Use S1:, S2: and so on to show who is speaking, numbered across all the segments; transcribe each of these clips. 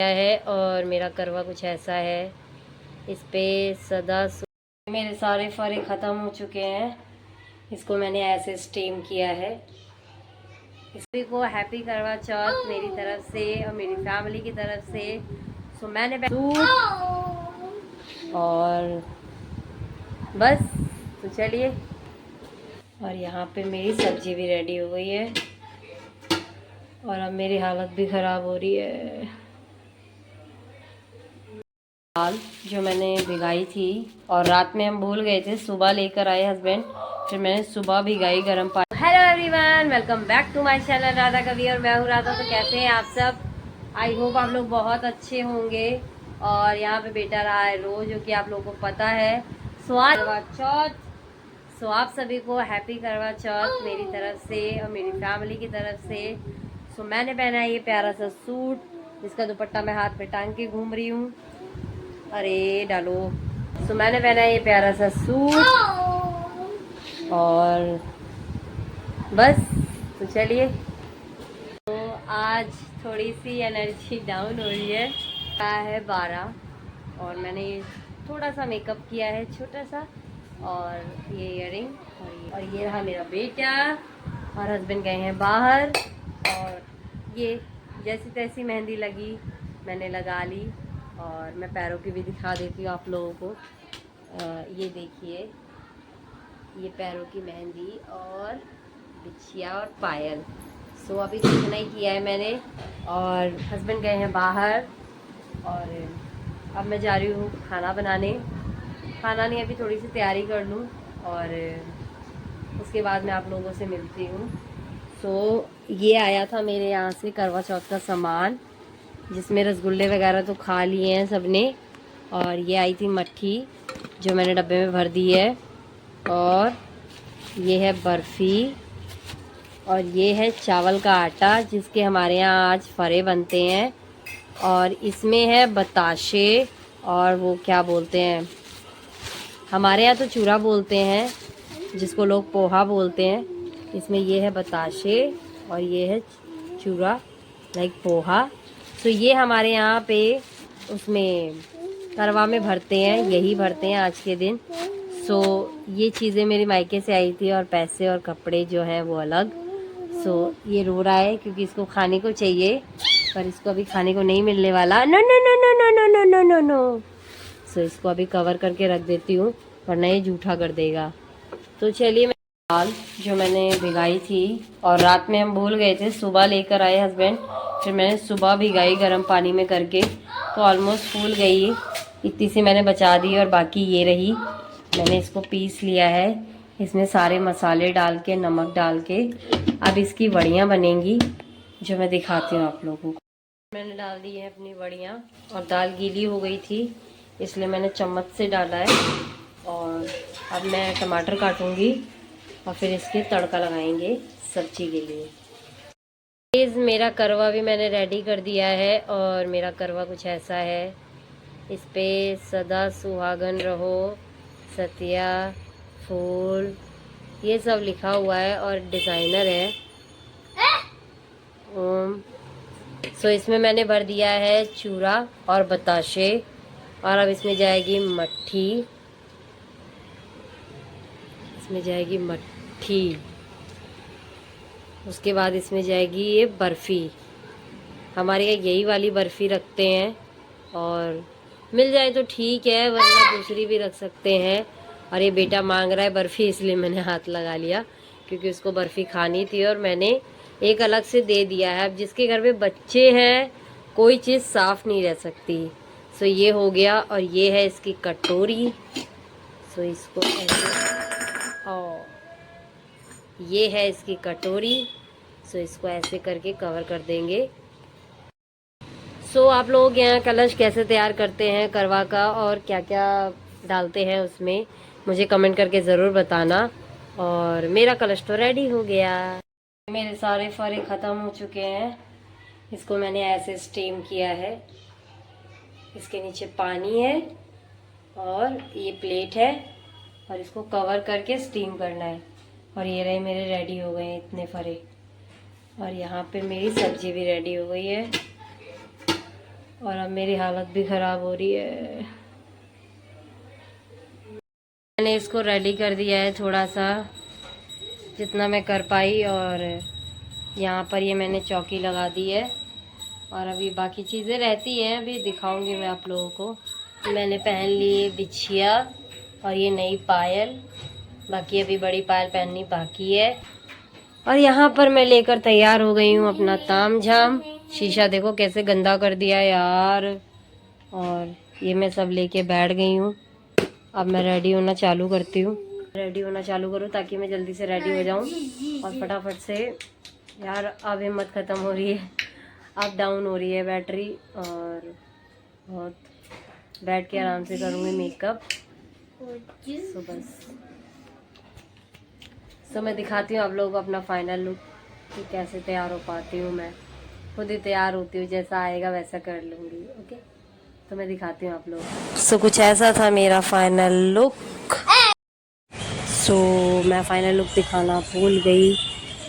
S1: है और मेरा करवा कुछ ऐसा है। इस पे सदा मेरे सारे फरे ख़त्म हो चुके हैं। इसको मैंने ऐसे स्टीम किया है। इसी को हैप्पी करवा चौथ मेरी तरफ से और मेरी फैमिली की तरफ से। सो मैंने सूट और बस, तो चलिए। और यहाँ पे मेरी सब्जी भी रेडी हो गई है और अब मेरी हालत भी ख़राब हो रही है। दाल जो मैंने भिगाई थी और रात में हम भूल गए थे, सुबह लेकर आए हस्बैंड, फिर मैंने सुबह भिगाई गर्म पानी। Hello everyone, welcome back to my channel Radha Kavi और मैं हूँ राधा। तो कैसे हैं आप सब? आई होप आप लोग बहुत अच्छे होंगे। और यहाँ पे बेटा रहा है रोज, जो कि आप लोगों को पता है। करवा चौथ। सो आप सभी को हैप्पी करवा चौथ मेरी तरफ से और मेरी फैमिली की तरफ से। सो मैंने पहना है ये प्यारा सा सूट, जिसका दुपट्टा मैं हाथ पे टांग के घूम रही हूँ। अरे डालो। सो मैंने पहना है ये प्यारा सा सूट और बस, तो चलिए। तो आज थोड़ी सी एनर्जी डाउन हो रही है। क्या है 12 और मैंने थोड़ा सा मेकअप किया है छोटा सा, और ये इयररिंग और ये रहा मेरा बेटा और हस्बैंड गए हैं बाहर। और ये जैसी तैसी मेहंदी लगी मैंने लगा ली। और मैं पैरों की भी दिखा देती हूँ आप लोगों को। ये देखिए, ये पैरों की मेहंदी और बिछिया और पायल। सो अभी तो इतना ही किया है मैंने। और हस्बैंड गए हैं बाहर और अब मैं जा रही हूँ खाना बनाने। खाना नहीं, अभी थोड़ी सी तैयारी कर लूँ और उसके बाद मैं आप लोगों से मिलती हूँ। सो ये आया था मेरे यहाँ से करवा चौथ का सामान, जिसमें रसगुल्ले वगैरह तो खा लिए हैं सबने। और ये आई थी मट्ठी जो मैंने डब्बे में भर दी है। और ये है बर्फ़ी और ये है चावल का आटा, जिसके हमारे यहाँ आज फरे बनते हैं। और इसमें है बताशे और वो क्या बोलते हैं, हमारे यहाँ तो चूरा बोलते हैं, जिसको लोग पोहा बोलते हैं। इसमें ये है बताशे और ये है चूरा, लाइक पोहा। तो ये हमारे यहाँ पे उसमें करवा में भरते हैं, यही भरते हैं आज के दिन। सो ये चीज़ें मेरी मायके से आई थी और पैसे और कपड़े जो हैं वो अलग। सो ये रो रहा है क्योंकि इसको खाने को चाहिए, पर इसको अभी खाने को नहीं मिलने वाला। No no no no no no no no no no. So इसको अभी कवर करके रख देती हूँ, वरना ये जूठा कर देगा। तो चलिए, दाल जो मैंने भिगाई थी और रात में हम भूल गए थे, सुबह लेकर आए हस्बैंड, फिर मैंने सुबह भिगाई गर्म पानी में करके, तो ऑलमोस्ट फूल गई। इतनी सी मैंने बचा दी और बाकी ये रही। मैंने इसको पीस लिया है, इसमें सारे मसाले डाल के, नमक डाल के। अब इसकी वड़ियाँ बनेंगी जो मैं दिखाती हूँ आप लोगों को। मैंने डाल दी है अपनी वड़ियाँ और दाल गीली हो गई थी, इसलिए मैंने चम्मच से डाला है। और अब मैं टमाटर काटूंगी और फिर इसके तड़का लगाएंगे सब्जी के लिए। मेरा करवा भी मैंने रेडी कर दिया है और मेरा करवा कुछ ऐसा है। इस पे सदा सुहागन रहो, सतिया फूल, ये सब लिखा हुआ है और डिज़ाइनर है ओम। सो इसमें मैंने भर दिया है चूरा और बताशे। और अब इसमें जाएगी मट्ठी, इसमें जाएगी मट्ठी। उसके बाद इसमें जाएगी ये बर्फ़ी। हमारे यहाँ यही वाली बर्फ़ी रखते हैं, और मिल जाए तो ठीक है, वरना दूसरी भी रख सकते हैं। और ये बेटा मांग रहा है बर्फ़ी, इसलिए मैंने हाथ लगा लिया, क्योंकि उसको बर्फ़ी खानी थी और मैंने एक अलग से दे दिया है। अब जिसके घर में बच्चे हैं, कोई चीज़ साफ़ नहीं रह सकती। सो ये हो गया। और ये है इसकी कटोरी। सो इसको ऐसे, और ये है इसकी कटोरी। सो इसको ऐसे करके कवर कर देंगे। सो आप लोग के यहाँ कलश कैसे तैयार करते हैं करवा का, और क्या क्या डालते हैं उसमें, मुझे कमेंट करके ज़रूर बताना। और मेरा कलश तो रेडी हो गया। मेरे सारे फरे ख़त्म हो चुके हैं। इसको मैंने ऐसे स्टीम किया है। इसके नीचे पानी है और ये प्लेट है, और इसको कवर करके स्टीम करना है। और ये रहे मेरे रेडी हो गए हैं इतने फरे। और यहाँ पे मेरी सब्जी भी रेडी हो गई है। और अब मेरी हालत भी ख़राब हो रही है। मैंने इसको रेडी कर दिया है थोड़ा सा, जितना मैं कर पाई। और यहाँ पर ये मैंने चौकी लगा दी है, और अभी बाकी चीज़ें रहती हैं, अभी दिखाऊंगी मैं आप लोगों को। मैंने पहन ली बिछिया और ये नई पायल, बाकी अभी बड़ी पायल पहननी बाकी है। और यहाँ पर मैं लेकर तैयार हो गई हूँ अपना ताम झाम। शीशा देखो कैसे गंदा कर दिया यार। और ये मैं सब लेके बैठ गई हूँ। अब मैं रेडी होना चालू करती हूँ। रेडी होना चालू करूँ ताकि मैं जल्दी से रेडी हो जाऊँ और फटाफट से। यार अब हिम्मत ख़त्म हो रही है, अप डाउन हो रही है बैटरी, और बहुत बैठ के आराम से करूँगी मेकअप। सो बस, तो मैं दिखाती हूँ आप लोगों को अपना फाइनल लुक कि कैसे तैयार हो पाती हूँ। मैं खुद ही तैयार होती हूँ, जैसा आएगा वैसा कर लूँगी। ओके, तो मैं दिखाती हूँ आप लोगों को। सो कुछ ऐसा था मेरा फाइनल लुक। सो मैं फाइनल लुक दिखाना भूल गई।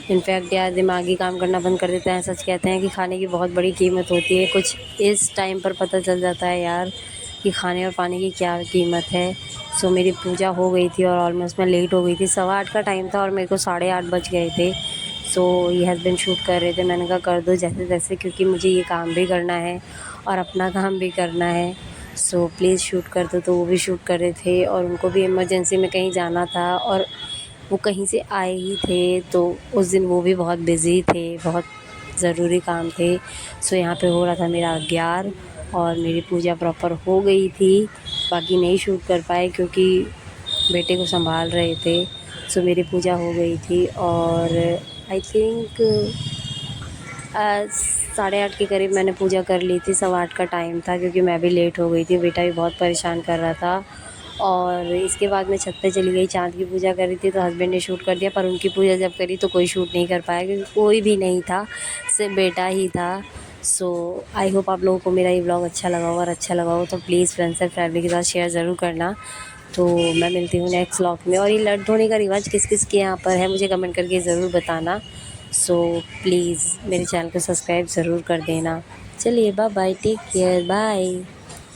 S1: इनफैक्ट यार दिमागी काम करना बंद कर देते हैं। सच कहते हैं कि खाने की बहुत बड़ी कीमत होती है। कुछ इस टाइम पर पता चल जाता है यार कि खाने और पानी की क्या कीमत है। सो मेरी पूजा हो गई थी और ऑलमोस्ट मैं लेट हो गई थी। 8:15 का टाइम था और मेरे को 8:30 बज गए थे। सो ये हस्बैंड शूट कर रहे थे, मैंने कहा कर दो जैसे तैसे, क्योंकि मुझे ये काम भी करना है और अपना काम भी करना है। सो प्लीज़ शूट कर दो। तो वो भी शूट कर रहे थे और उनको भी इमरजेंसी में कहीं जाना था, और वो कहीं से आए ही थे। तो उस दिन वो भी बहुत बिज़ी थे, बहुत ज़रूरी काम थे। सो यहाँ पे हो रहा था मेरा 11 और मेरी पूजा प्रॉपर हो गई थी। बाकी नहीं शूट कर पाए क्योंकि बेटे को संभाल रहे थे। सो मेरी पूजा हो गई थी और आई थिंक 8:30 के करीब मैंने पूजा कर ली थी। 8:15 का टाइम था क्योंकि मैं भी लेट हो गई थी, बेटा भी बहुत परेशान कर रहा था। और इसके बाद मैं छत पे चली गई, चाँद की पूजा करी थी तो हस्बैंड ने शूट कर दिया। पर उनकी पूजा जब करी तो कोई शूट नहीं कर पाया क्योंकि कोई भी नहीं था, सिर्फ बेटा ही था। सो आई होप आप लोगों को मेरा ये व्लॉग अच्छा लगा हो, और अच्छा लगा हो तो प्लीज़ फ्रेंड्स एंड फैमिली के साथ शेयर ज़रूर करना। तो मैं मिलती हूँ नेक्स्ट व्लॉग में। और ये लड्डू धोने का रिवाज किस किस के यहाँ पर है मुझे कमेंट करके ज़रूर बताना। सो प्लीज़ मेरे चैनल को सब्सक्राइब ज़रूर कर देना। चलिए bye bye, take care, bye.